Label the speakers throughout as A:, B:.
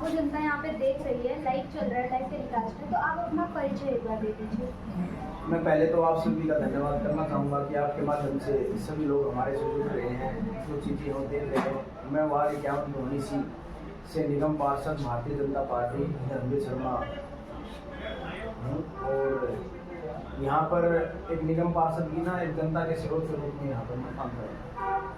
A: लाखों जनता यहाँ पे देख रही है, लाइव चल रहा है, लाइव टेलीकास्ट है, तो आप अपना परिचय एक बार दे दीजिए।
B: मैं पहले तो आप सभी का धन्यवाद करना चाहूँगा कि आपके माध्यम से सभी लोग हमारे से जुड़ रहे हैं, जो चीज़ें हम देख रहे हैं। मैं वार्ड 51 धोनी से निगम पार्षद भारतीय जनता पार्टी धर्मवीर शर्मा हूँ, और यहाँ पर एक निगम पार्षद की ना एक जनता के सेवक के रूप में यहाँ पर मैं काम कर रहा हूँ।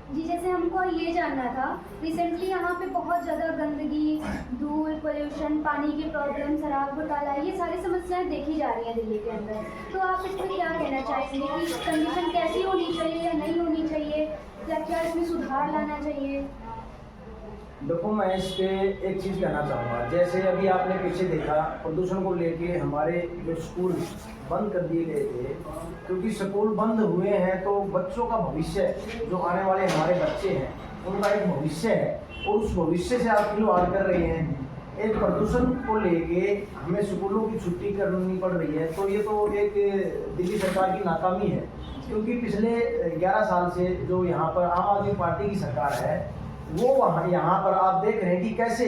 A: जी, जैसे हमको ये जानना था, रिसेंटली यहाँ पे बहुत ज़्यादा गंदगी, धूल, पोल्यूशन, पानी की प्रॉब्लम, शराब घोटाला, ये सारी समस्याएं देखी जा रही हैं दिल्ली के अंदर। तो आप इसमें क्या कहना चाहेंगे कि कंडीशन कैसी होनी चाहिए या नहीं होनी चाहिए, या क्या इसमें सुधार लाना चाहिए?
B: देखो, मैं इस पे एक चीज़ कहना चाहूँगा। जैसे अभी आपने पीछे देखा, प्रदूषण को लेके हमारे जो स्कूल बंद कर दिए गए थे, क्योंकि स्कूल बंद हुए हैं तो बच्चों का भविष्य, जो आने वाले हमारे बच्चे हैं, उनका एक भविष्य है, और उस भविष्य से आप खिलवाड़ कर रहे हैं। एक प्रदूषण को लेके हमें स्कूलों की छुट्टी करनी पड़ रही है, तो ये तो एक दिल्ली सरकार की नाकामी है। क्योंकि पिछले 11 साल से जो यहाँ पर आम आदमी पार्टी की सरकार है, वो यहाँ पर आप देख रहे हैं कि कैसे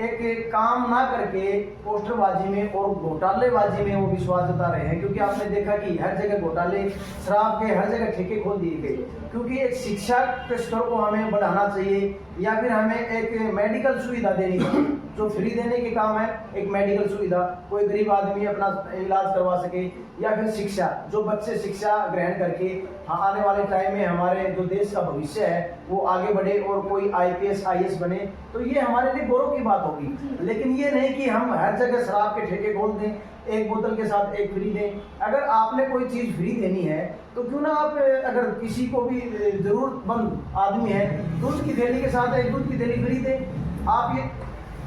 B: एक काम ना करके पोस्टरबाजी में और घोटालेबाजी में वो विश्वास जता रहे हैं। क्योंकि आपने देखा कि हर जगह घोटाले, शराब के हर जगह ठेके खोल दिए गए। क्योंकि एक शिक्षा के स्तर को हमें बढ़ाना चाहिए, या फिर हमें एक मेडिकल सुविधा देनी चाहिए, जो फ्री देने के काम है। एक मेडिकल सुविधा, कोई गरीब आदमी अपना इलाज करवा सके, या फिर शिक्षा, जो बच्चे शिक्षा ग्रहण करके आने वाले टाइम में हमारे जो देश का भविष्य है वो आगे बढ़े और कोई IPS IAS बने, तो ये हमारे लिए गौरव की बात होगी। लेकिन ये नहीं कि हम हर जगह शराब के ठेके खोल दें, एक बोतल के साथ एक फ्री दें। अगर आपने कोई चीज़ फ्री देनी है तो क्यों ना आप, अगर किसी को भी जरूरतमंद आदमी है, दूध की थैली के साथ एक दूध की थैली फ्री दें। आप ये,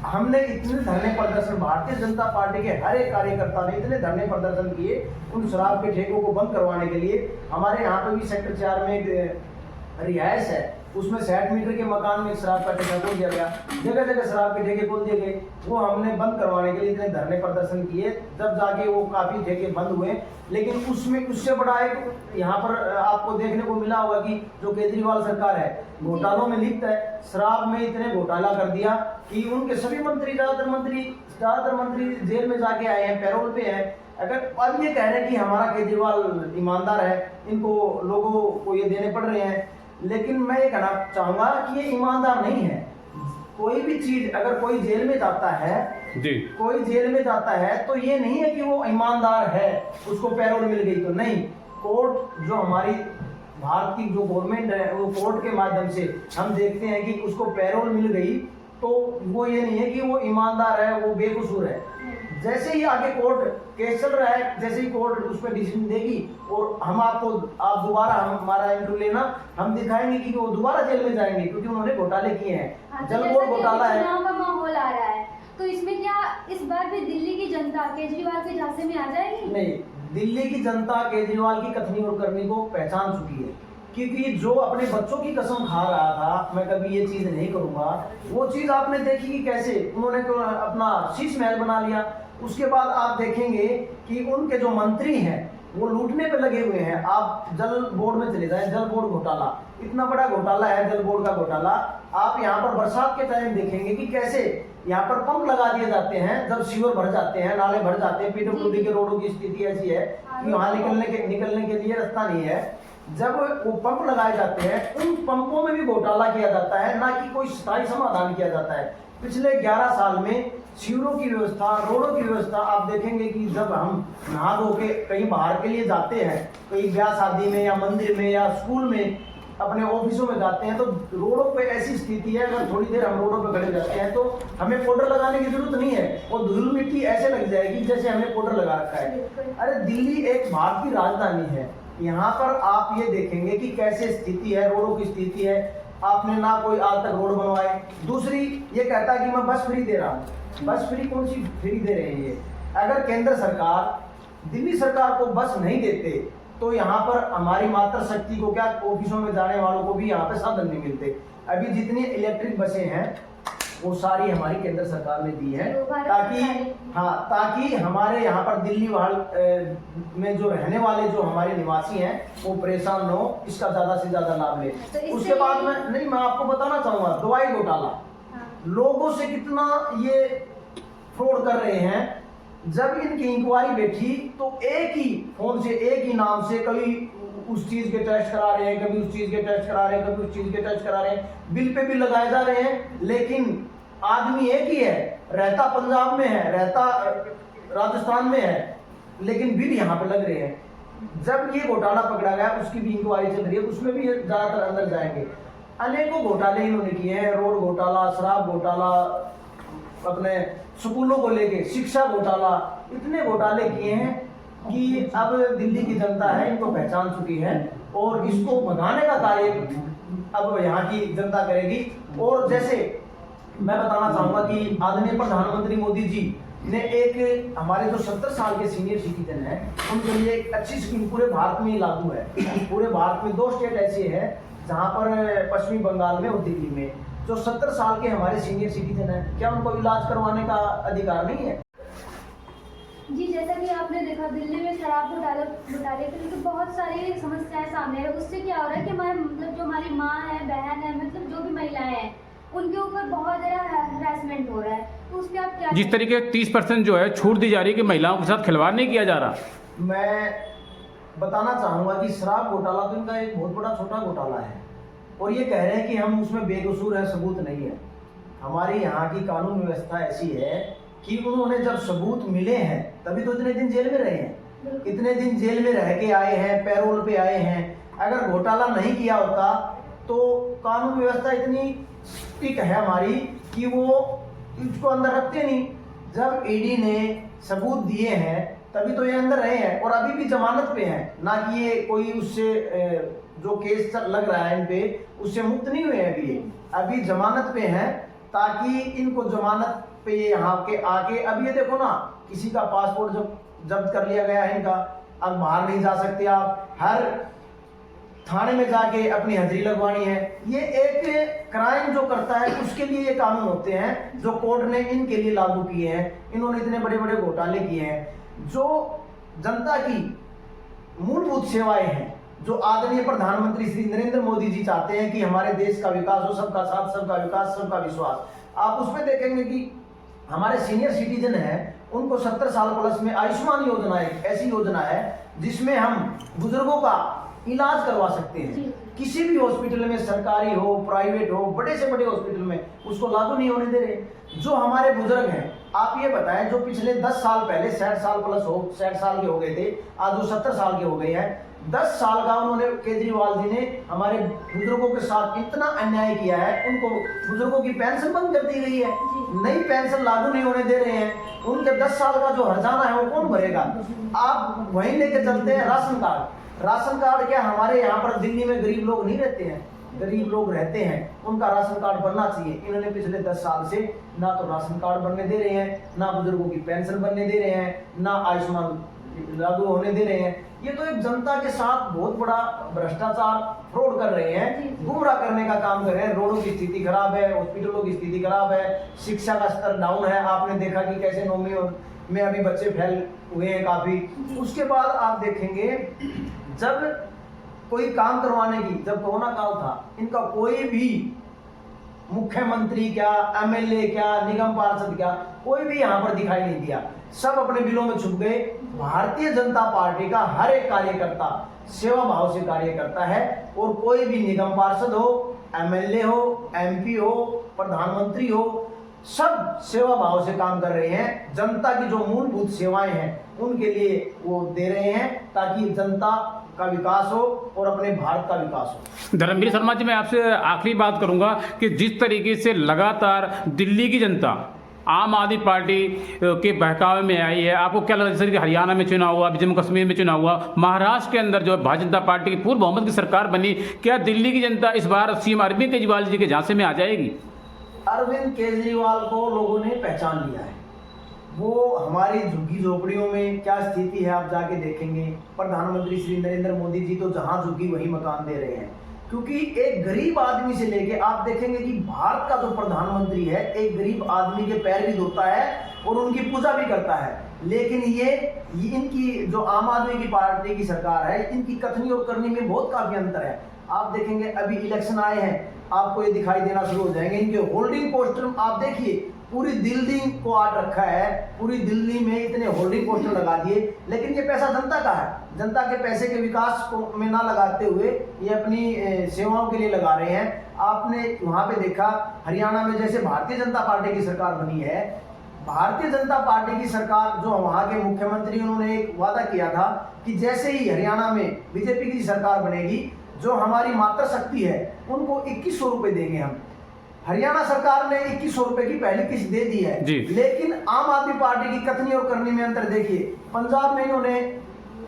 B: हमने इतने धरने प्रदर्शन, भारतीय जनता पार्टी के हर एक कार्यकर्ता ने इतने धरने प्रदर्शन किए उन शराब के ठेकों को बंद करवाने के लिए। हमारे यहाँ पे भी सेक्टर 4 में एक रिहायश है, उसमें 60 मीटर के मकान में शराब का ठेका खोल दिया गया, जगह जगह शराब के ठेके खोल दिए गए। वो हमने बंद करवाने के लिए इतने धरने प्रदर्शन किए, जब जाके वो काफ़ी ठेके बंद हुए। लेकिन उसमें उससे बड़ा एक यहाँ पर आपको देखने को मिला होगा कि जो केजरीवाल सरकार है, घोटालों में लिप्त है। शराब में इतने घोटाला कर दिया कि उनके सभी मंत्री, ज़्यादातर मंत्री जेल में जाके आए हैं, पैरोल पे हैं। अगर अब ये कह रहे हैं कि हमारा केजरीवाल ईमानदार है, इनको लोगों को ये देने पड़ रहे हैं, लेकिन मैं ये कहना चाहूँगा कि ये ईमानदार नहीं है। कोई भी चीज़, अगर कोई जेल में जाता है जी, कोई जेल में जाता है तो ये नहीं है कि वो ईमानदार है, उसको पैरोल मिल गई तो नहीं। कोर्ट, जो हमारी भारत की जो गवर्नमेंट है, वो कोर्ट के माध्यम से हम देखते हैं कि उसको पैरोल मिल गई, तो वो ये नहीं है कि वो ईमानदार है, वो बेकसूर है। जैसे ही आगे कोर्ट केस चल रहा है, जैसे ही कोर्ट उस पर डिसीजन देगी और आप दोबारा हमारा इंटरव्यू लेना, हम दिखाएंगे कि वो दोबारा जेल में जाएंगे, क्योंकि उन्होंने घोटाले किए हैं। जल बोर्ड घोटाला है,
A: चुनाव का माहौल आ रहा है, तो इसमें क्या इस बार भी दिल्ली की जनता केजरीवाल के झांसे में आ जाएगी?
B: नहीं, दिल्ली की जनता केजरीवाल की कथनी और करनी को पहचान चुकी है। क्योंकि जो अपने बच्चों की कसम खा रहा था, मैं कभी ये चीज़ नहीं करूँगा, वो चीज़ आपने देखी कि कैसे उन्होंने तो अपना शीश महल बना लिया। उसके बाद आप देखेंगे कि उनके जो मंत्री हैं वो लूटने पे लगे हुए हैं। आप जल बोर्ड में चले जाएं, जल बोर्ड घोटाला, इतना बड़ा घोटाला है जल बोर्ड का घोटाला। आप यहाँ पर बरसात के टाइम देखेंगे कि कैसे यहाँ पर पंप लगा दिए जाते हैं, जब सीवर भर जाते हैं, नाले भर जाते हैं। PWD के रोडों की स्थिति ऐसी है कि वहाँ निकलने के लिए रास्ता नहीं है। जब वो पंप लगाए जाते हैं, उन पंपों में भी घोटाला किया जाता है, ना कि कोई स्थायी समाधान किया जाता है। पिछले 11 साल में सीवरों की व्यवस्था, रोडों की व्यवस्था, आप देखेंगे कि जब हम नहा धो के कहीं बाहर के लिए जाते हैं, कहीं ब्याह शादी में या मंदिर में या स्कूल में, अपने ऑफिसों में जाते हैं, तो रोडों पे ऐसी स्थिति है, अगर थोड़ी देर हम रोडों पे खड़े जाते हैं तो हमें पाउडर लगाने की जरूरत नहीं है, और धूल मिट्टी ऐसे लग जाएगी जैसे हमने पाउडर लगा रखा है। अरे दिल्ली एक भारत की राजधानी है, यहाँ पर आप ये देखेंगे कि कैसे स्थिति है, रोडों की स्थिति है। आपने ना कोई आज तक रोड बनवाए। दूसरी ये कहता है कि मैं बस फ्री दे रहा हूँ। बस फ्री कौन सी फ्री दे रहे हैं ये? अगर केंद्र सरकार, दिल्ली सरकार को बस नहीं देते तो यहाँ पर हमारी मातृशक्ति को क्या, ऑफिसों में जाने वालों को भी यहाँ पे साधन नहीं मिलते। अभी जितनी इलेक्ट्रिक बसें हैं वो सारी हमारी केंद्र सरकार ने दी है, ताकि हमारे यहाँ पर दिल्ली में जो रहने वाले जो हमारे निवासी हैं वो परेशान न हो, इसका ज्यादा से ज्यादा लाभ ले। उसके बाद मैं आपको बताना चाहूंगा दवाई घोटाला। लोगों से कितना ये फ्रॉड कर रहे हैं। जब इनकी इंक्वायरी बैठी तो एक ही फोन से, एक ही नाम से, कभी उस चीज के टेस्ट करा रहे हैं, कभी उस चीज के टेस्ट करा रहे हैं, कभी उस चीज के टेस्ट करा रहे हैं, बिल पे बिल लगाए जा रहे हैं, लेकिन आदमी एक ही है, रहता पंजाब में है, रहता राजस्थान में है, लेकिन बिल यहाँ पे लग रहे हैं। जब ये घोटाला पकड़ा गया, उसकी भी इंक्वायरी चल रही है, उसमें भी ज्यादातर अंदर जाएंगे। अनेकों घोटाले इन्होंने किए हैं, रोड घोटाला, शराब घोटाला, अपने स्कूलों को लेके शिक्षा घोटाला, इतने घोटाले किए हैं कि अब दिल्ली की जनता है इनको पहचान चुकी है और इसको भगाने का कार्य अब यहाँ की जनता करेगी। और जैसे मैं बताना चाहूंगा कि आदरणीय प्रधानमंत्री मोदी जी ने एक हमारे जो 70 साल के सीनियर सिटीजन हैं उनके लिए एक अच्छी स्कीम पूरे भारत में ही लागू है। पूरे भारत में 2 स्टेट ऐसे हैं जहाँ पर पश्चिमी बंगाल में और दिल्ली में जो 70 साल के हमारे सीनियर सिटीजन हैं, क्या उनको इलाज करवाने का अधिकार नहीं है?
A: जी, जैसा कि आपने देखा दिल्ली में शराब घोटाले के लिए बहुत सारी समस्याएं सामने है। उससे क्या हो रहा है कि हमारे मतलब जो हमारी माँ है, बहन है, मतलब जो भी महिलाएं हैं उनके ऊपर बहुत ज़्यादा हैरेसमेंट हो रहा है। तो उस पर आप क्या,
C: जिस तरीके 30% जो है छूट दी जा रही है कि महिलाओं के साथ खिलवाड़ नहीं किया जा रहा।
B: मैं बताना चाहूंगा कि शराब घोटाला तो इनका एक बहुत बड़ा छोटा घोटाला है और ये कह रहे हैं कि हम उसमें बेकसूर है, सबूत नहीं है। हमारी यहाँ की कानून व्यवस्था ऐसी है कि उन्होंने जब सबूत मिले हैं तभी तो इतने दिन जेल में रहे हैं, इतने दिन जेल में रह के आए हैं, पैरोल पे आए हैं। अगर घोटाला नहीं किया होता तो कानून व्यवस्था इतनी स्ट्रिक्ट है हमारी कि वो इसको अंदर रखते नहीं। जब ईडी ने सबूत दिए हैं तभी तो ये अंदर रहे हैं और अभी भी जमानत पे हैं, ना कि ये कोई उससे जो केस लग रहा है इन पे उससे मुक्त नहीं हुए हैं, अभी जमानत पे हैं, ताकि इनको जमानत पे यहाँ के आके, अब ये देखो ना, किसी का पासपोर्ट जब्त कर लिया गया है इनका, अब बाहर नहीं जा सकते आप, हर थाने में जाके अपनी हाजिरी लगवानी है। ये एक क्राइम जो करता है उसके लिए ये कानून होते हैं जो कोर्ट ने इनके लिए लागू किए हैं। इन्होंने इतने बड़े बड़े घोटाले किए हैं। जो जनता की मूलभूत सेवाएं हैं, जो आदरणीय प्रधानमंत्री श्री नरेंद्र मोदी जी चाहते हैं कि हमारे देश का विकास हो, सबका साथ, सबका विकास, सबका विश्वास, आप उसमें देखेंगे कि हमारे सीनियर सिटीजन हैं उनको 70 साल प्लस में आयुष्मान योजना एक ऐसी योजना है जिसमें हम बुजुर्गों का इलाज करवा सकते हैं। किसी भी हॉस्पिटल में, सरकारी हो, प्राइवेट हो, बड़े से बड़े हॉस्पिटल में उसको लागू नहीं होने दे रहे। जो हमारे बुजुर्ग हैं, आप ये बताएं, जो पिछले 10 साल पहले 60 साल प्लस हो, 60 साल के हो गए थे, आज वो 70 साल के हो गए हैं। 10 साल का उन्होंने, केजरीवाल जी ने हमारे बुजुर्गों के साथ इतना अन्याय किया है, उनको बुजुर्गों की पेंशन बंद कर दी गई है, नई पेंशन लागू नहीं होने दे रहे हैं। उनके 10 साल का जो हर्जाना है वो कौन भरेगा? आप वहीं लेके चलते हैं राशन कार्ड। राशन कार्ड क्या, हमारे यहाँ पर दिल्ली में गरीब लोग नहीं रहते हैं, गरीब लोग रहते हैं, उनका राशन कार्ड बनना चाहिए। इन्होंने पिछले 10 साल से ना तो राशन कार्ड बनने दे रहे हैं, ना बुजुर्गों की पेंशन बनने दे रहे हैं, ना आयुष्मान लागू होने दे रहे हैं। ये तो एक जनता के साथ बहुत बड़ा भ्रष्टाचार, फ्रॉड कर रहे हैं, गुमराह करने का काम कर रहे हैं। रोडों की स्थिति खराब है, हॉस्पिटलों की स्थिति खराब है, शिक्षा का स्तर डाउन है। आपने देखा कि कैसे 9वीं में अभी बच्चे फेल हुए हैं काफी। उसके बाद आप देखेंगे जब कोई काम करवाने की, जब कोरोना काल था, इनका कोई भी मुख्यमंत्री क्या, एमएलए क्या, निगम पार्षद क्या, कोई भी यहाँ पर दिखाई नहीं दिया। सब अपने बिलों में छुप गए। भारतीय जनता पार्टी का हर एक कार्यकर्ता सेवा भाव से कार्य करता है और कोई भी निगम पार्षद हो, एमएलए हो, एमपी हो, प्रधानमंत्री हो, सब सेवा भाव से काम कर रहे हैं। जनता की जो मूलभूत सेवाएं हैं उनके लिए वो दे रहे हैं ताकि जनता का विकास हो और अपने भारत का विकास हो।
C: धर्मवीर शर्मा जी, मैं आपसे आखिरी बात करूंगा कि जिस तरीके से लगातार दिल्ली की जनता आम आदमी पार्टी के बहकावे में आई है, आपको क्या लगता है? जैसे कि हरियाणा में चुनाव हुआ, जम्मू कश्मीर में चुनाव हुआ, महाराष्ट्र के अंदर जो भारतीय जनता पार्टी की पूर्ण बहुमत की सरकार बनी, क्या दिल्ली की जनता इस बार सीएम अरविंद केजरीवाल जी के झांसे में आ जाएगी?
B: अरविंद केजरीवाल को लोगों ने पहचान लिया है। वो हमारी झुग्गी झोपड़ियों में क्या स्थिति है आप जाके देखेंगे। प्रधानमंत्री श्री नरेंद्र मोदी जी तो जहां झुग्गी वहीं मकान दे रहे हैं, क्योंकि एक गरीब आदमी से लेके आप देखेंगे कि भारत का जो प्रधानमंत्री है एक गरीब आदमी के पैर भी धोता है और उनकी पूजा भी करता है। लेकिन ये इनकी जो आम आदमी की पार्टी की सरकार है, इनकी कथनी और करनी में बहुत काफी अंतर है। आप देखेंगे अभी इलेक्शन आए हैं, आपको ये दिखाई देना शुरू हो जाएंगे। इनके होल्डिंग पोस्टर आप देखिए, पूरी दिल्ली को आट रखा है, पूरी दिल्ली में इतने होल्डिंग पोस्टर लगा दिए, लेकिन ये पैसा जनता का है। जनता के पैसे के विकास को में ना लगाते हुए ये अपनी सेवाओं के लिए लगा रहे हैं। आपने वहाँ पे देखा हरियाणा में जैसे भारतीय जनता पार्टी की सरकार बनी है, भारतीय जनता पार्टी की सरकार जो वहाँ के मुख्यमंत्री, उन्होंने एक वादा किया था कि जैसे ही हरियाणा में बीजेपी की सरकार बनेगी, जो हमारी मातृशक्ति है उनको 2100 रुपए देंगे हम। हरियाणा सरकार ने 2100 रुपए की पहली किस्त दे दी है, लेकिन आम आदमी पार्टी की कथनी और करनी में अंतर देखिए। पंजाब में इन्होंने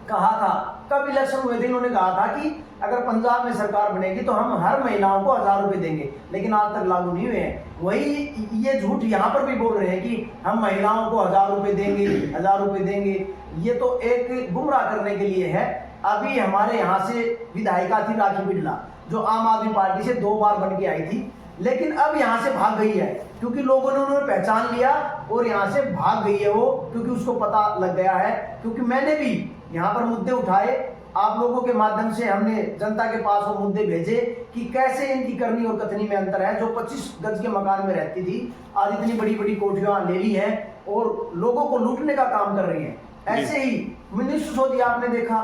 B: कहा था, कब इलेक्शन हुए थे, इन्होंने कहा था कि अगर पंजाब में सरकार बनेगी तो हम हर महिलाओं को 1000 रुपए देंगे, लेकिन आज तक लागू नहीं हुए हैं। वही ये झूठ यहाँ पर भी बोल रहे हैं कि हम महिलाओं को 1000 रुपए देंगे, 1000 रुपए देंगे। ये तो एक गुमराह करने के लिए है। अभी हमारे यहाँ से विधायिका थी राखी बिड़ला, जो आम आदमी पार्टी से 2 बार बन के आई थी, लेकिन अब यहाँ से भाग गई है क्योंकि लोगों ने उन्हें पहचान लिया और यहाँ से भाग गई है वो, क्योंकि उसको पता लग गया है। क्योंकि मैंने भी यहाँ पर मुद्दे उठाए, आप लोगों के माध्यम से हमने जनता के पास वो मुद्दे भेजे कि कैसे इनकी करनी और कथनी में अंतर है। जो 25 गज के मकान में रहती थी, आज इतनी बड़ी बड़ी कोठियां ले ली हैं और लोगों को लूटने का काम कर रही हैं। ऐसे ही मनीष सिसोदिया आपने देखा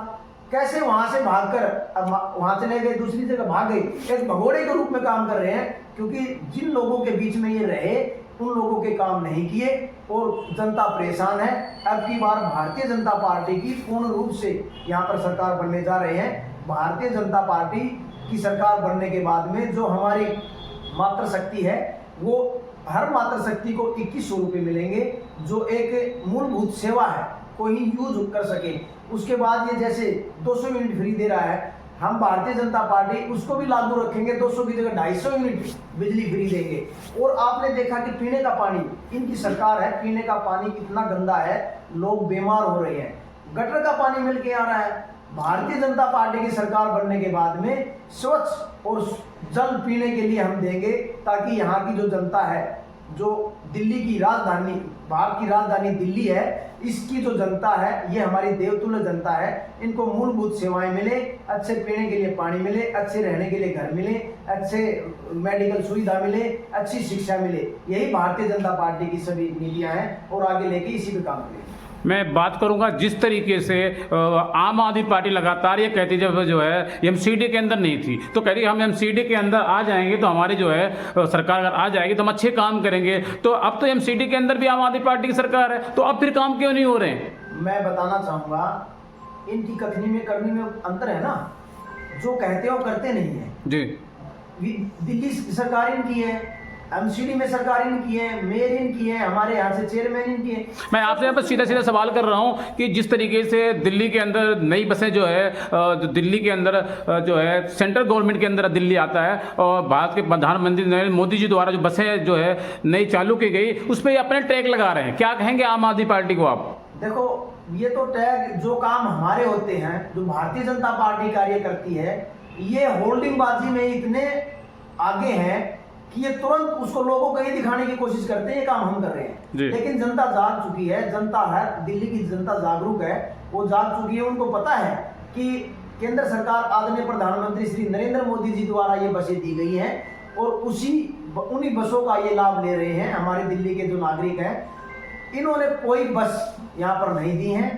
B: कैसे वहां से भागकर, अब वहां चले गए, दूसरी जगह भाग गए, एक भगोड़े के रूप में काम कर रहे हैं, क्योंकि जिन लोगों के बीच में ये रहे उन लोगों के काम नहीं किए और जनता परेशान है। अब की बार भारतीय जनता पार्टी की पूर्ण रूप से यहाँ पर सरकार बनने जा रहे हैं। भारतीय जनता पार्टी की सरकार बनने के बाद में जो हमारी मातृशक्ति है, वो हर मातृशक्ति को 2100 रुपये मिलेंगे, जो एक मूलभूत सेवा है, कोई यूज कर सके। उसके बाद ये जैसे 200 यूनिट फ्री दे रहा है, हम भारतीय जनता पार्टी उसको भी लागू रखेंगे, 200 की जगह 250 यूनिट बिजली फ्री देंगे। और आपने देखा कि पीने का पानी, इनकी सरकार है, पीने का पानी इतना गंदा है, लोग बीमार हो रहे हैं, गटर का पानी मिल के आ रहा है। भारतीय जनता पार्टी की सरकार बनने के बाद में स्वच्छ और जल पीने के लिए हम देंगे, ताकि यहाँ की जो जनता है, जो दिल्ली की राजधानी, भारत की राजधानी दिल्ली है, इसकी जो जनता है, ये हमारी देवतुल्य जनता है, इनको मूलभूत सेवाएं मिले, अच्छे पीने के लिए पानी मिले, अच्छे रहने के लिए घर मिले, अच्छे मेडिकल सुविधा मिले, अच्छी शिक्षा मिले। यही भारतीय जनता पार्टी की सभी नीतियां हैं और आगे लेके इसी पे काम करेंगे।
C: मैं बात करूंगा जिस तरीके से आम आदमी पार्टी लगातार ये कहती जब जो है एमसीडी के अंदर नहीं थी, तो कह रही हम एमसीडी के अंदर आ जाएंगे तो हमारी जो है सरकार अगर आ जाएगी तो हम अच्छे काम करेंगे। तो अब तो एमसीडी के अंदर भी आम आदमी पार्टी की सरकार है, तो अब फिर काम क्यों नहीं हो रहे हैं?
B: मैं बताना चाहूँगा, इनकी कथनी में करनी में अंतर है ना, जो कहते हो करते नहीं है
C: जी।
B: दिल्ली सरकार इनकी है, एमसीडी में सरकार इनकी है, मेयर इनकी है, हमारे यहाँ से चेयरमैन इनकी है।
C: मैं आपसे यहाँ पर सीधा सीधा सवाल कर रहा हूँ कि जिस तरीके से दिल्ली के अंदर नई बसें जो है दिल्ली के अंदर जो है सेंट्रल गवर्नमेंट के अंदर दिल्ली आता है और भारत के प्रधानमंत्री नरेंद्र मोदी जी द्वारा जो बसें जो है नई चालू की गई, उस पर अपने टैग लगा रहे हैं, क्या कहेंगे आम आदमी पार्टी को आप?
B: देखो, ये तो टैग जो काम हमारे होते हैं, जो भारतीय जनता पार्टी कार्य करती है, ये होल्डिंग बाजी में इतने आगे हैं कि ये तुरंत उसको लोगों को ये दिखाने की कोशिश करते हैं ये काम हम कर रहे हैं। लेकिन जनता जाग चुकी है, जनता है, दिल्ली की जनता जागरूक है, वो जाग चुकी है। उनको पता है कि केंद्र सरकार आदरणीय प्रधानमंत्री श्री नरेंद्र मोदी जी द्वारा ये बसें दी गई हैं और उन्हीं बसों का ये लाभ ले रहे हैं हमारे दिल्ली के जो नागरिक हैं। इन्होंने कोई बस यहाँ पर नहीं दी है।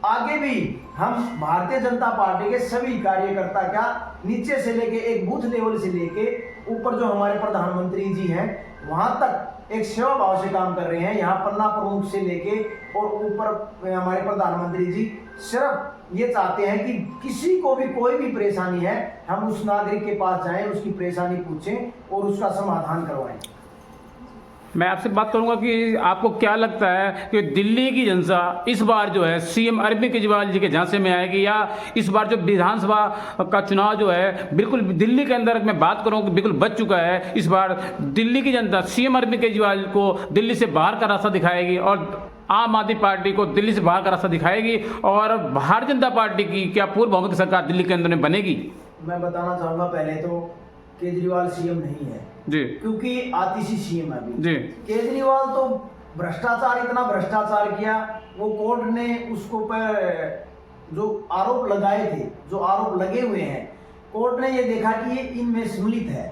B: आगे भी हम भारतीय जनता पार्टी के सभी कार्यकर्ता क्या नीचे से लेके एक बूथ लेवल से लेके ऊपर जो हमारे प्रधानमंत्री जी हैं वहां तक एक सेवा भाव से काम कर रहे हैं। यहाँ पन्ना प्रमुख से लेके और ऊपर हमारे प्रधानमंत्री जी सिर्फ ये चाहते हैं कि किसी को भी कोई भी परेशानी है, हम उस नागरिक के पास जाएं, उसकी परेशानी पूछें और उसका समाधान करवाएं।
C: मैं आपसे बात करूंगा कि आपको क्या लगता है कि दिल्ली की जनता इस बार जो है सीएम अरविंद केजरीवाल जी के झांसे में आएगी, या इस बार जो विधानसभा का चुनाव जो है बिल्कुल दिल्ली के अंदर मैं बात करूं कि बिल्कुल बच चुका है, इस बार दिल्ली की जनता सीएम अरविंद केजरीवाल को दिल्ली से बाहर का रास्ता दिखाएगी और आम आदमी पार्टी को दिल्ली से बाहर का रास्ता दिखाएगी, और भारतीय जनता पार्टी की क्या पूर्व बहुमत की सरकार दिल्ली के अंदर में बनेगी?
B: मैं बताना चाहूँगा, पहले तो केजरीवाल सीएम नहीं है
C: जी,
B: क्योंकि आतिशी सीएम है अभी
C: जी।
B: केजरीवाल तो भ्रष्टाचार, इतना भ्रष्टाचार किया, वो कोर्ट ने उसको पर जो आरोप लगाए थे, जो आरोप लगे हुए हैं, कोर्ट ने ये देखा कि ये इनमें सम्मिलित है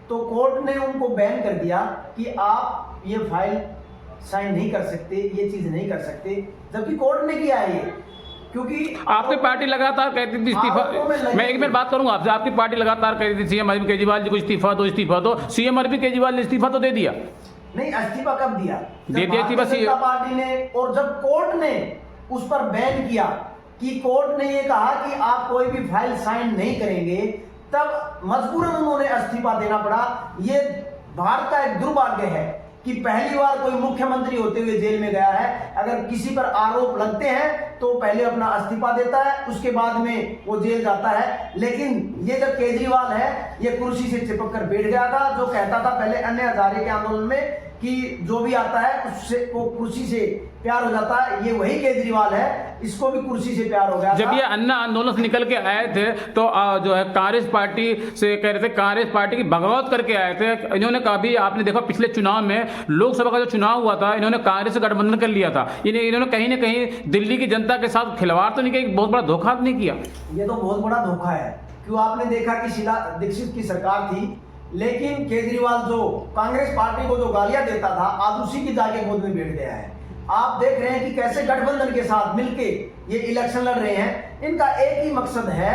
B: तो कोर्ट ने उनको बैन कर दिया कि आप ये फाइल साइन नहीं कर सकते, ये चीज नहीं कर सकते, जबकि कोर्ट ने किया है ये। क्योंकि
C: आपकी पार्टी लगातार कहती थी इस्तीफा, मैं एक मिनट बात करूंगा आपसे, आपकी पार्टी लगातार कहती थी सीएम अरविंद केजरीवाल जी को इस्तीफा दो, सीएम अरविंद केजरीवाल ने इस्तीफा तो दे दिया।
B: नहीं, इस्तीफा कब दिया?
C: दे दिया इस्तीफा
B: जनता पार्टी ने, और जब कोर्ट ने उस पर बैन किया कि कोर्ट ने ये कहा कि आप कोई भी फाइल साइन नहीं करेंगे, तब मजबूरन उन्होंने इस्तीफा देना पड़ा। ये भारत का एक दुर्भाग्य है कि पहली बार कोई मुख्यमंत्री होते हुए जेल में गया है। अगर किसी पर आरोप लगते हैं तो पहले अपना इस्तीफा देता है, उसके बाद में वो जेल जाता है। लेकिन ये जब केजरीवाल है, ये कुर्सी से चिपक कर बैठ गया था, जो कहता था पहले अन्य हजारे के आंदोलन में कि जो भी आता है उससे वो कुर्सी से प्यार हो जाता है, ये वही केजरीवाल है, इसको भी कुर्सी से प्यार हो गया।
C: जब ये अन्ना आंदोलन से निकल के आए थे तो जो है कांग्रेस पार्टी से कह रहे थे, कांग्रेस पार्टी की बगावत करके आए थे। इन्होंने कभी आपने देखा पिछले चुनाव में, लोकसभा का जो चुनाव हुआ था, इन्होंने कांग्रेस से गठबंधन कर लिया था। इन्होंने कहीं ना कहीं दिल्ली की जनता के साथ खिलवाड़ तो नहीं किया, बहुत बड़ा धोखा तो नहीं किया?
B: ये तो बहुत बड़ा धोखा है। क्यों? आपने देखा कि शीला दीक्षित की सरकार थी, लेकिन केजरीवाल जो कांग्रेस पार्टी को जो गालियां देता था, आज उसी की जाके गोद में बैठ गया है। आप देख रहे हैं कि कैसे गठबंधन के साथ मिलके ये इलेक्शन लड़ रहे हैं। इनका एक ही मकसद है,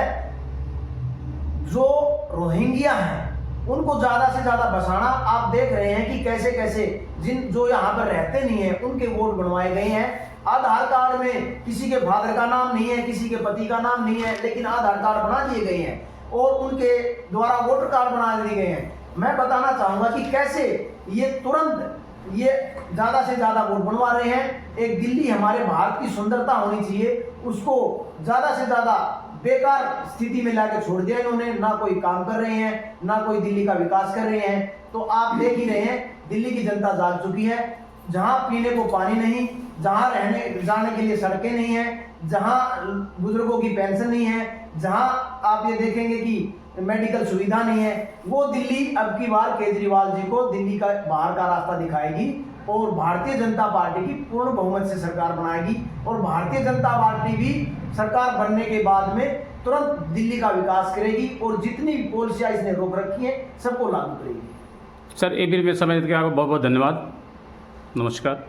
B: जो रोहिंग्या हैं उनको ज्यादा से ज्यादा बसाना। आप देख रहे हैं कि कैसे कैसे जो यहाँ पर रहते नहीं है उनके वोट बनवाए गए हैं। आधार कार्ड में किसी के फादर का नाम नहीं है, किसी के पति का नाम नहीं है, लेकिन आधार कार्ड बना दिए गए हैं और उनके द्वारा वोटर कार्ड बना दिए गए हैं। मैं बताना चाहूंगा कि कैसे ये तुरंत ये ज्यादा से ज्यादा वोट बनवा रहे हैं। एक दिल्ली हमारे भारत की सुंदरता होनी चाहिए, उसको ज्यादा से ज्यादा बेकार स्थिति में लाके छोड़ दिया इन्होंने। ना कोई काम कर रहे हैं, ना कोई दिल्ली का विकास कर रहे हैं। तो आप देख ही रहे हैं, दिल्ली की जनता जाग चुकी है। जहां पीने को पानी नहीं, जहां रहने जाने के लिए सड़कें नहीं है, जहां बुजुर्गों की पेंशन नहीं है, जहां आप ये देखेंगे कि मेडिकल सुविधा नहीं है, वो दिल्ली अब की बार केजरीवाल जी को दिल्ली का बाहर का रास्ता दिखाएगी और भारतीय जनता पार्टी की पूर्ण बहुमत से सरकार बनाएगी। और भारतीय जनता पार्टी भी सरकार बनने के बाद में तुरंत दिल्ली का विकास करेगी और जितनी भी पॉलिसियां इसने रोक रखी है सबको लागू करेगी।
C: सर, एक मिनट में समय देने के लिए आपको बहुत बहुत धन्यवाद। नमस्कार।